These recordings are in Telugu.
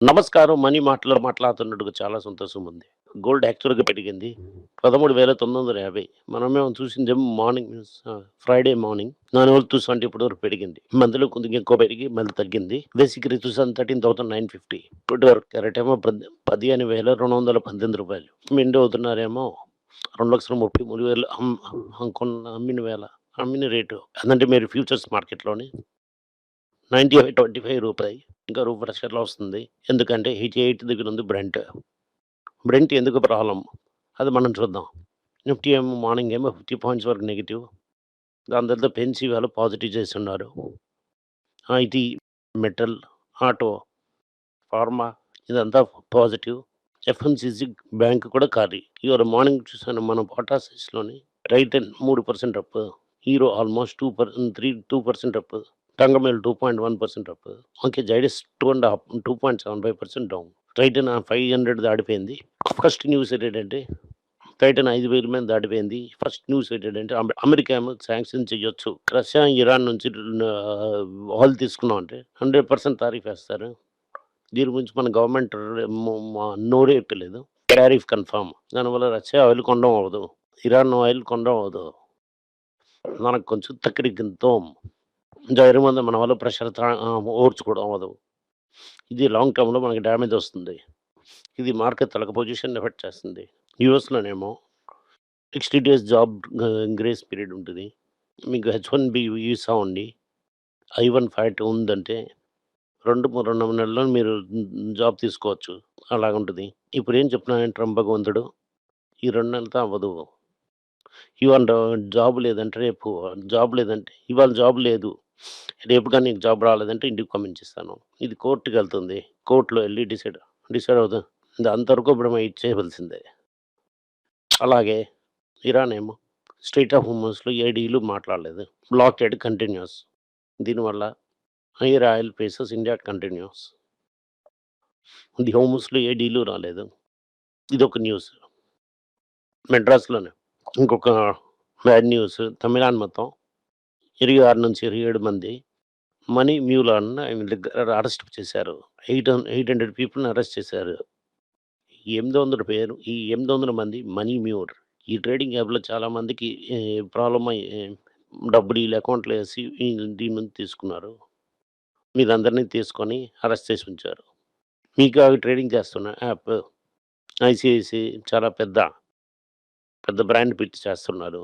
నమస్కారం. మనీ మాటలో మాట్లాడుతున్నట్టుగా చాలా సంతోషం ఉంది. గోల్డ్ యాక్చువల్‌గా పెరిగింది. 13,950. మనమేమో చూసిందేమో మార్నింగ్ ఫ్రైడే మార్నింగ్ 9,270 ఇప్పటి వరకు పెరిగింది. మధ్యలో కొద్దిగా ఎక్కువ పెరిగి మళ్ళీ తగ్గింది. బేసిక్‌లీ చూసాను 13,950. ఇప్పటి వరకు కరెక్ట్ ఏమో రూ. 15,218. మిండి అవుతున్నారేమో 2,33,000 అమ్మిన వేళ అమ్మిన రేటు. అదంటే మీరు ఫ్యూచర్స్ మార్కెట్‌లోని 95.25 ఇంకా ప్రెషర్‌లో వస్తుంది. ఎందుకంటే 88 దగ్గర ఉంది బ్రెంట్. బ్రెంట్ ఎందుకు ప్రాబ్లమ్? అది మనం చూద్దాం. నిఫ్టీ ఏమో మార్నింగ్ ఏమో 50 పాయింట్స్ వరకు నెగెటివ్. దాని తర్వాత పెంచి ఇవాళ పాజిటివ్ చేసున్నారు. ఐటీ, మెటల్, ఆటో, ఫార్మా ఇదంతా పాజిటివ్. ఎఫ్ఎంసీజీ బ్యాంక్ కూడా ఖాళీ. ఇవాళ మార్నింగ్ చూసాను మన బాటా సైడ్స్‌లోని Titan 3% up. Hero almost 2% up. Thangamayil 2.1% up. Okay. Zydus 2.75% down. Titan 500 దాటిపోయింది. ఫస్ట్ న్యూస్ ఏంటంటే టైటాన్ 5,000 మీద దాటిపోయింది. ఫస్ట్ న్యూస్ ఏంటంటే అమెరికా ఏమో శాంక్షన్ చేయొచ్చు. రష్యా, ఇరాన్ నుంచి ఆయిల్ తీసుకున్నాం అంటే 100% టారిఫ్ ఏస్తారు. దీని గురించి మన గవర్నమెంట్ నోరే ఎత్తలేదు. Tariff confirm. దానివల్ల రష్యా ఆయిల్ కొనడం అవ్వదు. ఇరాన్ ఆయిల్ కొనడం అవ్వదు. మనకు కొంచెం తక్కిరికింతం. ధైర్యమంది మన వల్ల ప్రెషర్ ఓర్చుకోవడం అవ్వదు. ఇది లాంగ్ టర్మ్‌లో మనకి డ్యామేజ్ వస్తుంది. ఇది మార్కెట్ తలక పొజిషన్ ఎఫెక్ట్ చేస్తుంది. యూఎస్‌లోనేమో 60 డేస్ జాబ్ గ్రేస్ పీరియడ్ ఉంటది. మీకు హెచ్-1బీ వీసా ఉండి, ఐ-1 ఫ్యాట్ ఉందంటే 2 నెలల్లో మీరు జాబ్ తీసుకోవచ్చు. అలాగుంటది. ఇప్పుడేం చెప్తున్నాడంటే ట్రంప్ భగవంతుడు, ఈ 2 నెలలతో అవ్వదు. ఇవాళ జాబ్ లేదంటే రేపు జాబ్ లేదంటే ఇవాళ జాబ్ లేదు. రేపు గాని నీకు జాబ్ రాలేదంటే ఇంటికి పంపించేస్తాను. ఇది కోర్ట్‌కెళ్తుంది. కోర్ట్‌లో ఎళ్లి డిసైడ్ అవుతుంది. అంతవరకు ఇప్పుడు వెయిట్ చేయవలసిందే. అలాగే ఇరాన్ ఏమో స్ట్రెయిట్ ఆఫ్ హార్మోజ్‌లో ఏ డీలు మాట్లాడలేదు. Blockade continues. దీనివల్ల higher oil prices India continues. The హార్మోజ్‌లో ఏ డీలు రాలేదు. ఇదొక న్యూస్. మెడ్రాస్‌లోనే ఇంకొక బ్యాడ్ న్యూస్ తమిళనాడు మొత్తం 26-27 మంది మనీ మ్యూల్ అన్న ఆయన దగ్గర అరెస్ట్ చేశారు. 800 పీపుల్‌ని అరెస్ట్ చేశారు. 800 పేరు ఈ 800 మంది మనీ మ్యూర్. ఈ ట్రేడింగ్ యాప్‌లో చాలా మందికి ప్రాబ్లమ్ అయ్యి డబ్బులు ఈళ్ళ అకౌంట్‌లో ఏసి దీని నుంచి తీసుకున్నారు. వీళ్ళందరిని తీసుకొని అరెస్ట్ చేసి ఉంచారు. మీకు అవి ట్రేడింగ్ చేస్తున్న యాప్ ఐసీఐసీ చాలా పెద్ద బ్రాండ్ పెట్టి చేస్తున్నారు.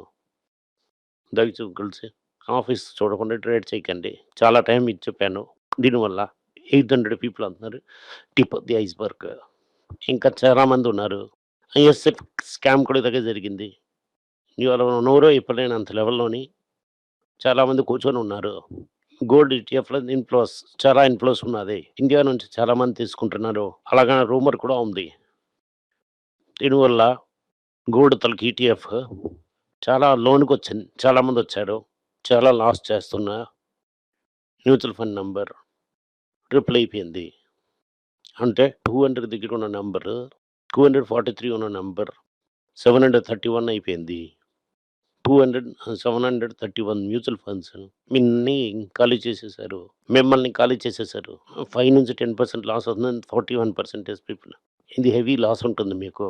దయచేసి కలిసి ఆఫీస్ చూడకుండా ట్రేడ్ చేయకండి. చాలా టైం ఇచ్చి చెప్పాను. దీనివల్ల 800 పీపుల్ అంటున్నారు. Tip of the iceberg. ఇంకా చాలా మందున్నారు. ఐఎస్ఎఫ్ స్కామ్ కూడా ఇలాగే జరిగింది. ఇవాళ నోరు విప్పలేనంత లెవెల్‌లోని చాలామంది కూర్చొనున్నారు. గోల్డ్ ఈటీఎఫ్‌లో చాలా ఇన్‌ఫ్లోస్ ఉన్నది. ఇండియా నుంచి చాలామంది తీసుకుంటున్నారు. అలాగని రూమర్ కూడా ఉంది. దీనివల్ల గోల్డ్ తాలూకు ఈటీఎఫ్ చాలా లోన్‌కొచ్చింది. చాలామందొచ్చారు. చాలా లాస్ చేస్తున్న మ్యూచువల్ ఫండ్ నంబర్ ట్రిపుల్ అయిపోయింది. అంటే 200 దగ్గర ఉన్న నంబరు 243 ఉన్న నంబర్ 731 అయిపోయింది. 731 మ్యూచువల్ ఫండ్స్ మిన్ని ఖాళీ చేసేసారు. మిమ్మల్ని ఖాళీ చేసేసారు. 5-10% లాస్ అవుతుందని 41% పీపుల్. ఇది హెవీ లాస్ ఉంటుంది మీకు.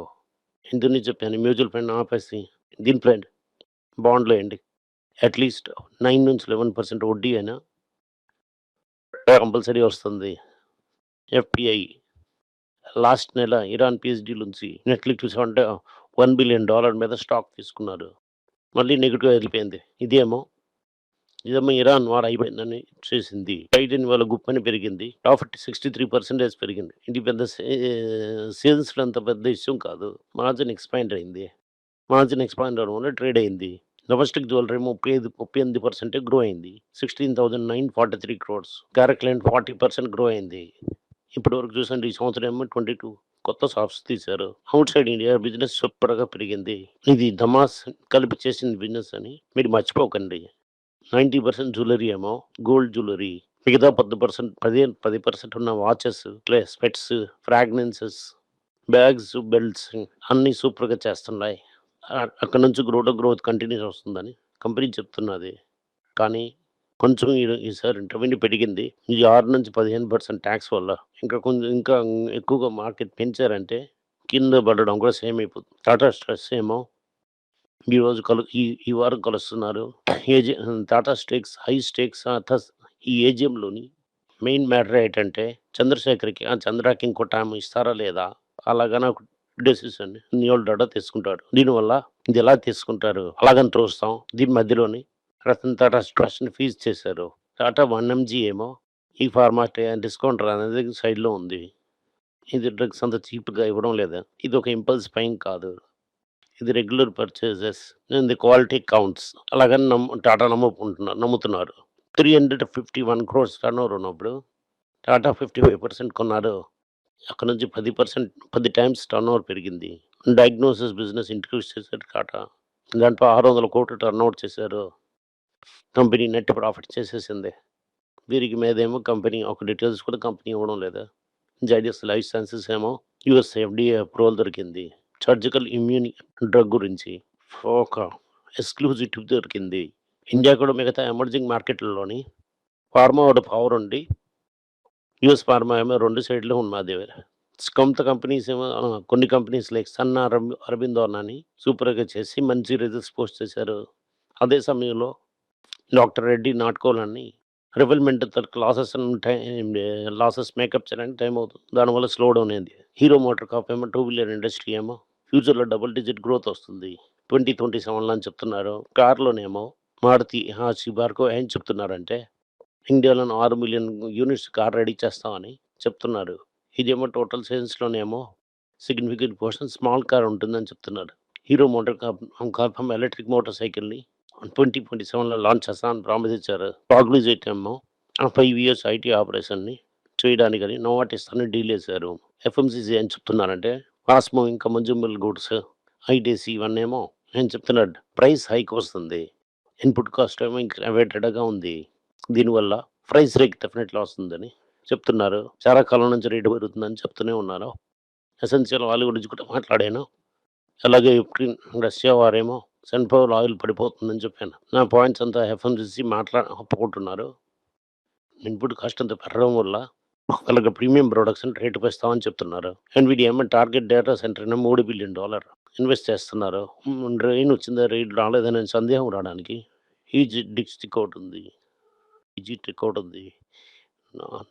ఇందుని చెప్పాను మ్యూచువల్ ఫండ్ ఆపేసి దీంట్లో ఏంటి బాండ్‌లో ఏంటి అట్‌లీస్ట్ 9-11% వడ్డీ అయినా కంపల్సరీ వస్తుంది. ఎఫ్‌పిఐ లాస్ట్ నెల ఇరాన్ పీఎస్‌డీ నుంచి నెట్‌లీ చూసామంటే $1 బిలియన్ మీద స్టాక్ తీసుకున్నారు. మళ్ళీ నెగెటివ్ వెళ్ళిపోయింది. ఇదేమో ఇరాన్ వార్ అయిపోయిందని చేసింది. టైటాన్ ఇవాళ గుప్పని పెరిగింది. ప్రాఫిట్ 63% పెరిగింది. ఇది పెద్ద సేల్స్‌లో అంత పెద్ద ఇష్యూ కాదు. మార్జిన్ ఎక్స్‌పాండ్ అయింది. మార్జిన్ ఎక్స్‌పాండ్ అవ్వడం వల్ల ట్రేడ్ అయింది. డొమెస్టిక్ జ్యువెల్లరీ 38% గ్రో అయింది. 16,943 క్రోర్స్. క్యారెక్లైన్ 40% గ్రో అయింది. ఇప్పటి వరకు చూసండి ఈ సంవత్సరం ఏమో 22 కొత్త షాప్స్ తీశారు. ఔట్ సైడ్ ఇండియా బిజినెస్ సూపర్‌గా పెరిగింది. ఇది దమాస్ కలిపి చేసింది బిజినెస్ అని మీరు మర్చిపోకండి. 90% జ్యువెల్లరీ ఏమో గోల్డ్ జ్యువెల్లరీ. మిగతా 10% ఉన్న వాచెస్, స్పెట్స్, ఫ్రాగ్రెన్సెస్, బ్యాగ్స్, బెల్ట్స్ అన్నీ సూపర్‌గా చేస్తున్నాయి. అక్కడి నుంచి గ్రోత్ కంటిన్యూస్ వస్తుందని కంపెనీ చెప్తున్నది. కానీ కొంచెం ఈసారి రెవెన్యూ పెరిగింది. ఈ 6-15% ట్యాక్స్ వల్ల. ఇంకా ఎక్కువగా మార్కెట్ పెంచారంటే కింద పడడం కూడా సేమ్ అయిపోతుంది. టాటా స్ట్రెస్ ఏమో ఈరోజు ఈ వారం కలుస్తున్నారు. టాటా స్టేక్స్ హై స్టేక్స్ ఈ ఏజీఎంలోని మెయిన్ మ్యాటర్ ఏంటంటే చంద్రకి ఇంకో టైం ఇస్తారా లేదా? అలాగా నాకు డెసిషన్ న్యూల్ డాటా తీసుకుంటాడు. దీనివల్ల ఇది ఎలా తీసుకుంటారు? అలాగని చూస్తాం. దీని మధ్యలోని రతన్ టాటా ట్రస్ట్‌ని ఫీజ్ చేశారు. టాటా 1 ఎంజీ ఏమో ఈ ఫార్మా డిస్కౌంట్ అనేది సైడ్‌లో ఉంది. ఇది డ్రగ్స్ అంత చీప్‌గా ఇవ్వడం లేదు. ఇది ఒక ఇంపల్స్ బయింగ్ కాదు. ఇది regular purchases. The quality counts. అలాగని టాటా నమ్ముతున్నారు. 351 క్రోర్స్ టర్నోవర్ ఉన్నప్పుడు టాటా 55% కొన్నారు. అక్కడ నుంచి 10 టైమ్స్ టర్నోవర్ పెరిగింది. డయాగ్నోసిస్ బిజినెస్ ఇంట్రడ్యూస్ చేశారు టాటా. దాంట్లో 600 కోట్లు టర్నోవర్ చేశారు. కంపెనీ నెట్ ప్రాఫిట్ చేసేసింది. వీరికి మీదేమో కంపెనీ ఒక డీటెయిల్స్ కూడా కంపెనీ ఇవ్వడం లేదు. జైడస్ లైఫ్ సైన్సెస్ ఏమో యూఎస్ ఎఫ్డీఏ అప్రూవల్ దొరికింది. సర్జికల్ ఇమ్యూని డ్రగ్ గురించి ఒక ఎక్స్క్లూజివ్ దొరికింది. ఇండియా కూడా మిగతా ఎమర్జింగ్ మార్కెట్లలోని ఫార్మా ఒకటి పవర్ ఉండి యూఎస్ ఫార్మా ఏమో 2 సైడ్లో ఉన్నది. కొంత కంపెనీస్ ఏమో కొన్ని కంపెనీస్ లైక్ సన్ అరబిందో అని సూపర్గా చేసి మంచి రిజల్ట్స్ పోస్ట్ చేశారు. అదే సమయంలో డాక్టర్ రెడ్డి నాటుకోవాలని రివెల్మెంట్ లాసెస్ మేకప్ చేయడానికి టైం అవుతుంది. దానివల్ల స్లో డౌన్ అయింది. హీరో మోటార్ కాప్ ఏమో 2 వీలర్ ఇండస్ట్రీ ఏమో ఫ్యూచర్లో డబుల్ డిజిట్ గ్రోత్ వస్తుంది 2027లో అని చెప్తున్నారు. కార్లోనేమో మారుతి షిబార్కో ఏం చెప్తున్నారంటే ఇండియాలో 6 మిలియన్ యూనిట్స్ కార్ రెడీ చేస్తామని చెప్తున్నారు. ఇదేమో టోటల్ సేల్స్లోనేమో సిగ్నిఫికెంట్ పోర్షన్ స్మాల్ కార్ ఉంటుందని చెప్తున్నారు. Hero MotoCorp electric motor సైకిల్ని 2027లో లాంచ్ చేస్తామని ప్రామిస్ ఇచ్చారు. కాగ్నిజెంట్ ఏమో 5 ఇయర్స్ ఐటీ ఆపరేషన్ని చేయడానికని నోవాటిస్తాన్ని డీల్ చేశారు. ఎఫ్ఎంసీసీ ఏం చెప్తున్నారంటే fast moving consumable goods ITC ఇవన్నీ ఏమో ఏం చెప్తున్నాడు ప్రైస్ హైక్ వస్తుంది. ఇన్పుట్ కాస్ట్ ఏమో ఇంకా ఎవేటెడ్గా ఉంది. దీనివల్ల ప్రైస్ రేక్ డెఫినెట్గా వస్తుందని చెప్తున్నారు. చాలా కాలం నుంచి రేటు పెరుగుతుందని చెప్తూనే ఉన్నారు. ఎసెన్షియల్ ఆయిల్ గురించి కూడా మాట్లాడాను. అలాగే రష్యా వారేమో సన్ఫ్లవర్ ఆయిల్ పడిపోతుందని చెప్పాను. నా పాయింట్స్ అంతా ఎఫ్ఎంసీసీ ఒప్పుకుంటున్నారు. ఇన్పుట్ కాస్ట్ అంతా పెరగడం వల్ల అలాగే ప్రీమియం ప్రొడక్షన్ రేటు పెంచుతామని చెప్తున్నారు. ఎన్విడియా ఏమో target data centre $3 billion invest చేస్తున్నారు. రెయిన్ వచ్చిందా రేట్ రాలేదనే సందేహం రావడానికి ఈజిప్ట్ ఒకటి ఉంది.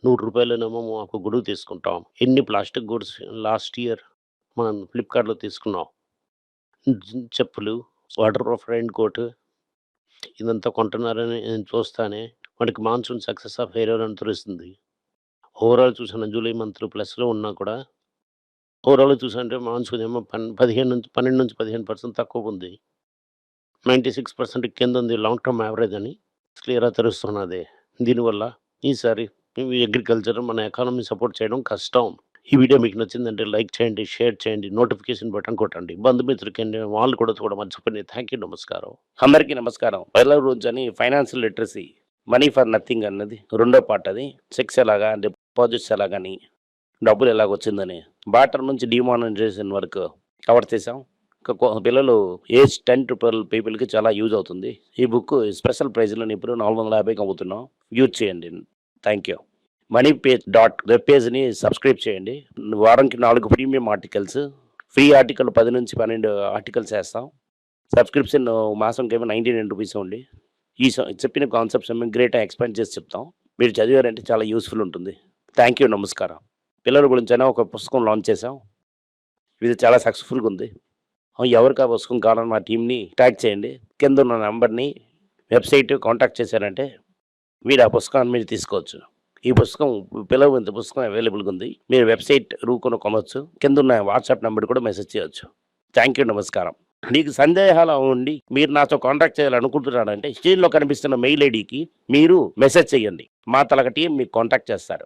100 మాకు గొడుగు తీసుకుంటాం. ఎన్ని ప్లాస్టిక్ గుడ్స్ లాస్ట్ ఇయర్ మనం ఫ్లిప్కార్ట్లో తీసుకున్నాం. చెప్పులు, వాటర్ ప్రూఫ్ రెయిన్ కోట్ ఇదంతా కొంటున్నారని నేను చూస్తానే మనకి మాన్సూన్ సక్సెస్ ఆఫ్ ఫెయిల్యూర్ అని తెలుస్తుంది. ఓవరాల్ చూసాను జూలై మంత్లో ప్లస్లో ఉన్నా కూడా ఓవరాల్ చూసానంటే మాన్సూన్ ఏమో 12-15% తక్కువ ఉంది. 96% కింద ఉంది లాంగ్ టర్మ్ యావరేజ్ అని క్లియర్గా తెలుస్తున్నది. దీనివల్ల ఈసారి అగ్రికల్చర్ మన ఎకానమీ సపోర్ట్ చేయడం కష్టం. ఈ వీడియో మీకు నచ్చిందంటే లైక్ చేయండి, షేర్ చేయండి, నోటిఫికేషన్ బటన్ కొట్టండి, బంధుమిత్రులకి వాళ్ళు కూడా చూడమని చెప్పండి. థ్యాంక్ యూ, నమస్కారం. అందరికీ నమస్కారం. పైల రోజు అని financial literacy money for nothing అన్నది రెండో పార్ట్. అది చెక్స్ ఎలాగా, డిపాజిట్స్ ఎలాగని, డబ్బులు ఎలాగ వచ్చిందని, బాటర్ నుంచి డిమానిటైజేషన్ వరకు కవర్ చేసాం. పిల్లలు ఏజ్ 10 to 12 పీపుల్కి చాలా యూజ్ అవుతుంది. ఈ బుక్ స్పెషల్ ప్రైజ్లో ఇప్పుడు 450కి అమ్ముతున్నాం. యూజ్ చేయండి. Thank you. వెబ్ పేజ్ని సబ్స్క్రైబ్ చేయండి. వారానికి 4 ప్రీమియం ఆర్టికల్స్, ఫ్రీ ఆర్టికల్ 10 నుంచి 12 ఆర్టికల్స్ వేస్తాం. సబ్స్క్రిప్షన్ మాసంకి ఏమో 99 రూపీస్ ఉంది. ఈ చెప్పిన కాన్సెప్ట్స్ ఏమో గ్రేట్గా ఎక్స్ప్లెయిన్ చేసి చెప్తాం. మీరు చదివారంటే చాలా యూస్ఫుల్ ఉంటుంది. థ్యాంక్ యూ, నమస్కారం. పిల్లల గురించి అయినా ఒక పుస్తకం లాంచ్ చేసాం. ఇది చాలా సక్సెస్ఫుల్గా ఉంది. ఎవరికి ఆ పుస్తకం కావాలని మా టీంని ట్యాగ్ చేయండి. కింద ఉన్న నెంబర్ని వెబ్సైట్ కాంటాక్ట్ చేశారంటే మీరు ఆ పుస్తకాన్ని మీరు తీసుకోవచ్చు. ఈ పుస్తకం పిల్లల పుస్తకం అవైలబుల్గా ఉంది. మీరు వెబ్సైట్ కొనవచ్చు. కింద ఉన్న వాట్సాప్ నెంబర్ కూడా మెసేజ్ చేయవచ్చు. థ్యాంక్ యూ, నమస్కారం. మీకు సందేహాలు ఉండి మీరు నాతో కాంటాక్ట్ చేయాలనుకుంటున్నారంటే స్క్రీన్లో కనిపిస్తున్న మెయిల్ ఐడికి మీరు మెసేజ్ చేయండి. మా తలక టీం మీకు కాంటాక్ట్ చేస్తారు.